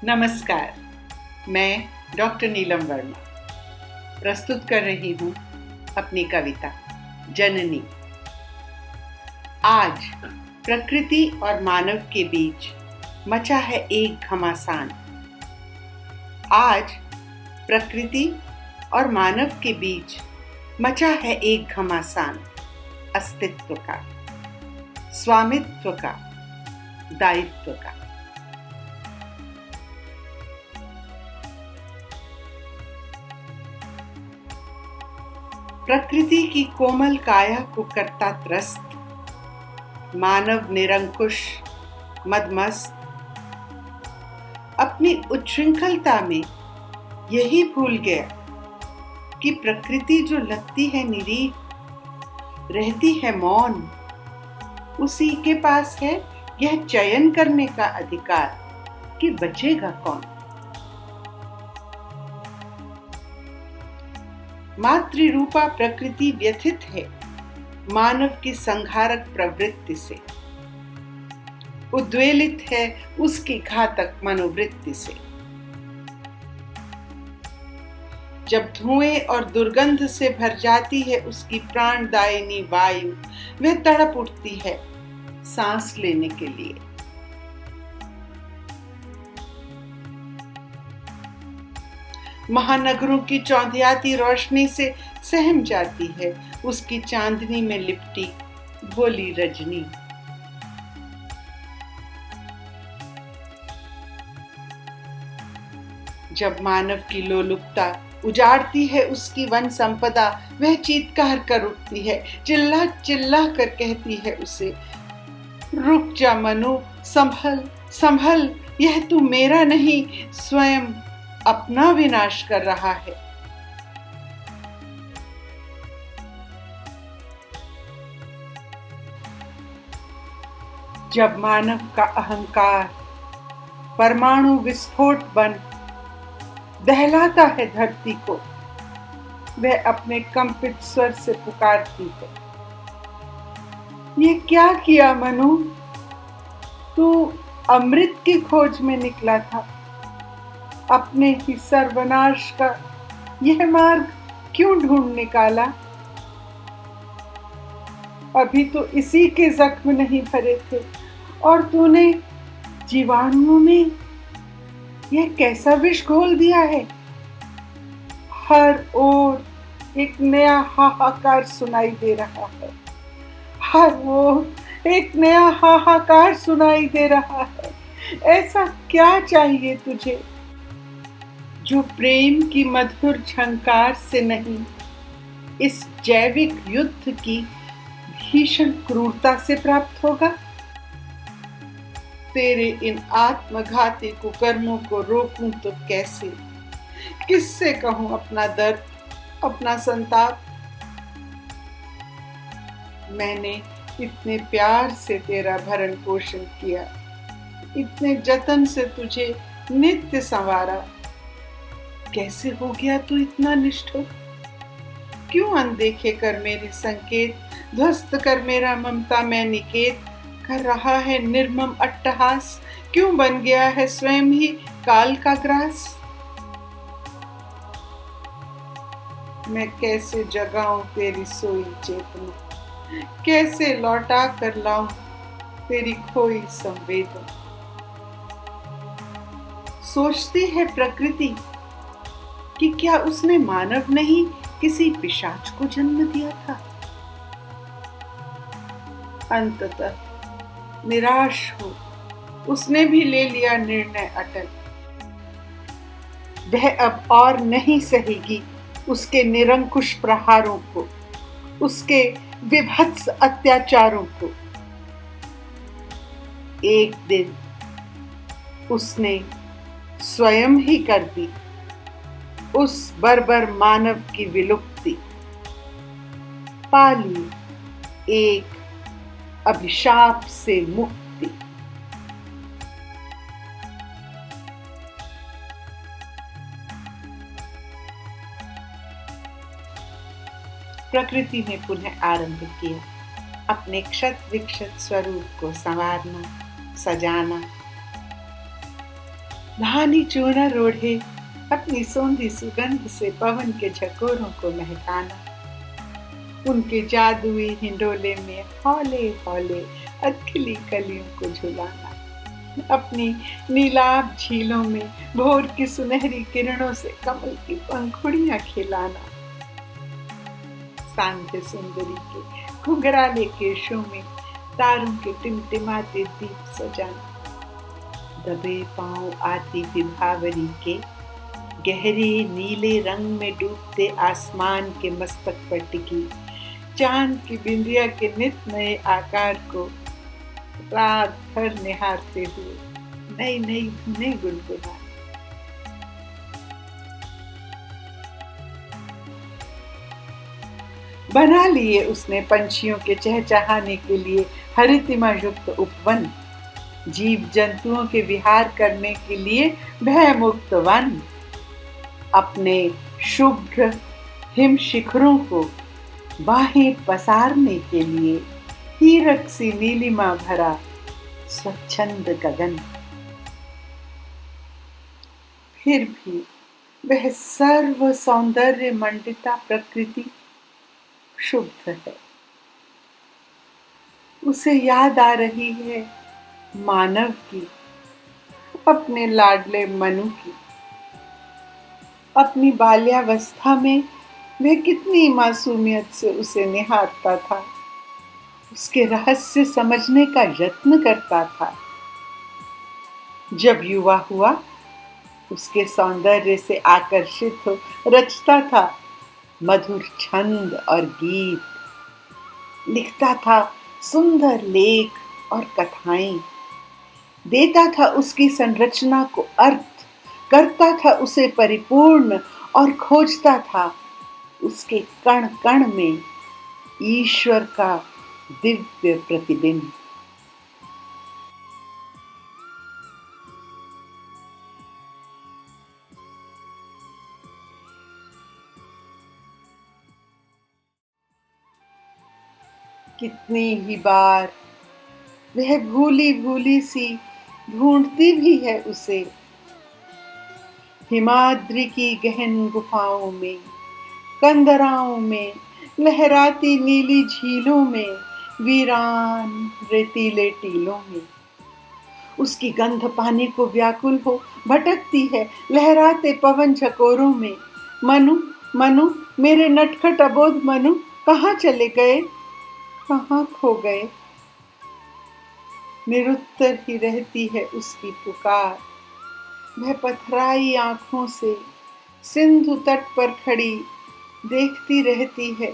नमस्कार, मैं डॉक्टर नीलम वर्मा प्रस्तुत कर रही हूँ अपनी कविता जननी। आज प्रकृति और मानव के बीच मचा है एक घमासान। आज प्रकृति और मानव के बीच मचा है एक घमासान। अस्तित्व का, स्वामित्व का, दायित्व का। प्रकृति की कोमल काया को करता त्रस्त, मानव निरंकुश मदमस्त। अपनी उच्छृंखलता में यही भूल गया कि प्रकृति जो लगती है निरीह, रहती है मौन, उसी के पास है यह चयन करने का अधिकार कि बचेगा कौन। मातृरूपा प्रकृति व्यथित है मानव की संहारक प्रवृत्ति से, उद्वेलित है उसकी घातक मनोवृत्ति से। जब धुएं और दुर्गंध से भर जाती है उसकी प्राणदायिनी वायु, वह तड़प उठती है सांस लेने के लिए। महानगरों की चौंधियाती रोशनी से सहम जाती है उसकी चांदनी में लिपटी गोली रजनी। जब मानव की लोलुपता उजाड़ती है उसकी वन संपदा, वह चीत्कार कर उठती है, चिल्ला चिल्ला कर कहती है उसे, रुक जा मनु, संभल संभल, यह तू मेरा नहीं स्वयं अपना विनाश कर रहा है। जब मानव का अहंकार परमाणु विस्फोट बन दहलाता है धरती को, वह अपने कंपित स्वर से पुकारती है, ये क्या किया मनु, तू अमृत की खोज में निकला था, अपने ही सर्वनाश का यह मार्ग क्यों ढूंढ निकाला। अभी तो इसी के जख्म नहीं भरे थे और तूने जीवाणुओं में यह कैसा विष घोल दिया है। हर ओर एक नया हाहाकार सुनाई दे रहा है, हर ओर एक नया हाहाकार सुनाई दे रहा है। ऐसा क्या चाहिए तुझे जो प्रेम की मधुर झंकार से नहीं, इस जैविक युद्ध की भीषण क्रूरता से प्राप्त होगा। तेरे इन आत्मघाती कुकर्मों को रोकूं तो कैसे, किससे कहूं अपना दर्द, अपना संताप। मैंने इतने प्यार से तेरा भरण पोषण किया, इतने जतन से तुझे नित्य संवारा, कैसे हो गया तू इतना निष्ठुर। क्यों अनदेखे कर मेरे संकेत, ध्वस्त कर मेरा ममता में निकेत कर रहा है निर्मम अट्टहास। क्यों बन गया है स्वयं ही काल का ग्रास। मैं कैसे जगाऊं तेरी सोई चेतना, कैसे लौटा कर लाऊं तेरी खोई संवेदना। सोचती है प्रकृति कि क्या उसने मानव नहीं किसी पिशाच को जन्म दिया था। अंततः निराश हो उसने भी ले लिया निर्णय अटल। वह अब और नहीं सहेगी उसके निरंकुश प्रहारों को, उसके विभत्स अत्याचारों को। एक दिन उसने स्वयं ही कर दी उस बर्बर मानव की विलुप्ति, पाली एक अभिशाप से मुक्ति। प्रकृति ने पुनः आरंभ किया अपने क्षत विक्षत स्वरूप को संवारना, सजाना। धानी चूनर ओढ़े अपनी सौंधी सुगंध से पवन के झकोरों को महकाना, उनके जादुई हिंडोले में हौले हौले अधखिली कलियों को झुलाना, अपनी नीलाभ झीलों में भोर की सुनहरी किरणों से कमल की पंखुड़ियां खिलाना, सांध्य सुंदरी के घुंघराले केशों में तारों के टिमटिमाते दीप सजाना, दबे पांव आती विभावरी के गहरे नीले रंग में डूबते आसमान के मस्तक पर टिकी चांद की बिंदिया के नित नए आकार को रात भर निहारते हुए नई नई धुनें गुनगुना। बना लिए उसने पंछियों के चहचहाने के लिए हरितिमा युक्त उपवन, जीव जंतुओं के विहार करने के लिए भयमुक्त वन, अपने शुभ्र हिम शिखरों को बाहें पसारने के लिए हीरक सी नीलिमा भरा स्वच्छंद गगन। फिर भी वह सर्व सौंदर्य मंडिता प्रकृति क्षुब्ध है। उसे याद आ रही है मानव की, अपने लाडले मनु की। अपनी बाल्यावस्था में वह कितनी मासूमियत से उसे निहारता था, उसके रहस्य समझने का यत्न करता था। जब युवा हुआ, उसके सौंदर्य से आकर्षित हो रचता था मधुर छंद और गीत, लिखता था सुंदर लेख और कथाएं, देता था उसकी संरचना को अर्थ, करता था उसे परिपूर्ण और खोजता था उसके कण कण में ईश्वर का दिव्य प्रतिबिंब। कितनी ही बार वह भूली भूली सी ढूंढती भी है उसे, हिमाद्री की गहन गुफाओं में, कंदराओं में, लहराती नीली झीलों में, वीरान रेतीले टीलों में। उसकी गंध पाने को व्याकुल हो भटकती है लहराते पवन झकोरों में। मनु, मनु, मेरे नटखट अबोध मनु, कहाँ चले गए, कहाँ खो गए। निरुत्तर ही रहती है उसकी पुकार। वह पथराई आंखों से सिंधु तट पर खड़ी देखती रहती है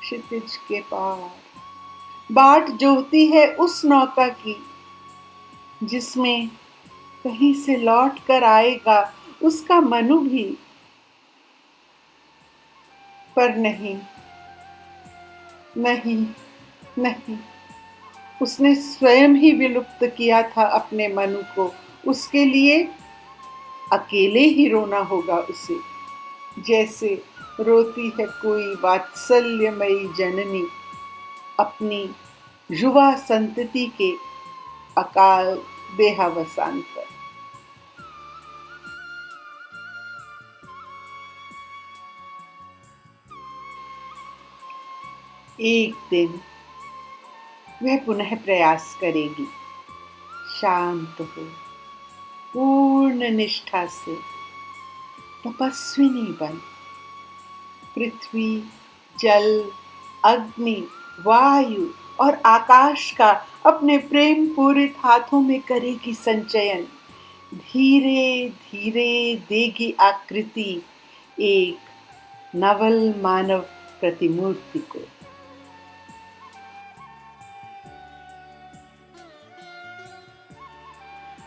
क्षितिज के पार, बाट जोहती है उस नौका की जिसमें कहीं से लौट कर आएगा उसका मनु भी। पर नहीं, नहीं, नहीं, उसने स्वयं ही विलुप्त किया था अपने मनु को। उसके लिए अकेले ही रोना होगा उसे, जैसे रोती है कोई वात्सल्यमयी जननी अपनी युवा संतति के अकाल देहावसान पर। एक दिन वह पुनः प्रयास करेगी, शांत हो, पूर्ण निष्ठा से, तपस्विनी बन, पृथ्वी, जल, अग्नि, वायु और आकाश का अपने प्रेम पूरित हाथों में करेगी संचयन। धीरे धीरे देगी आकृति एक नवल मानव प्रतिमूर्ति को।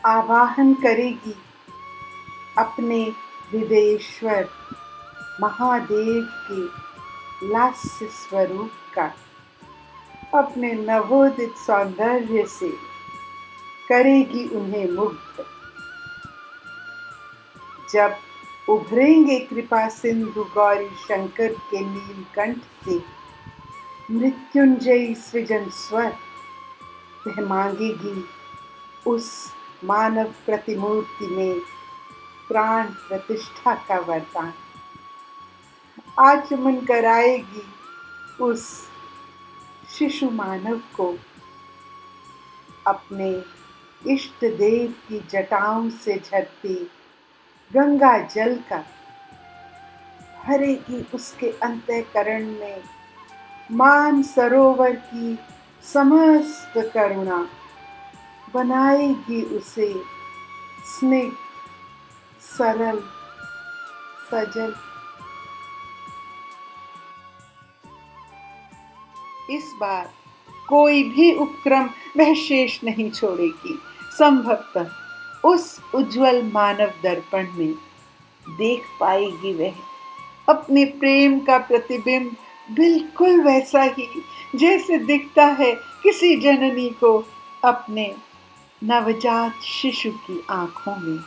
आवाहन करेगी अपने हृदयेश्वर महादेव के लास्य स्वरूप का, अपने नवोदित सौंदर्य से करेगी उन्हें मुग्ध। जब उभरेंगे कृपा सिंधु गौरी शंकर के नीलकंठ से मृत्युंजयी सृजन स्वर, वह मांगेगी उस मानव प्रतिमूर्ति में प्राण प्रतिष्ठा का वरदान। आचमन कराएगी उस शिशु मानव को अपने इष्ट देव की जटाओं से झरती गंगा जल का, भरेगी उसके अंतःकरण में मान सरोवर की समस्त करुणा, बनाएगी उसे स्निग्ध सरल सजल। इस बार कोई भी उपक्रम वह शेष नहीं छोड़ेगी। संभवतः उस उज्जवल मानव दर्पण में देख पाएगी वह अपने प्रेम का प्रतिबिंब, बिल्कुल वैसा ही जैसे दिखता है किसी जननी को अपने नवजात शिशु की आंखों में।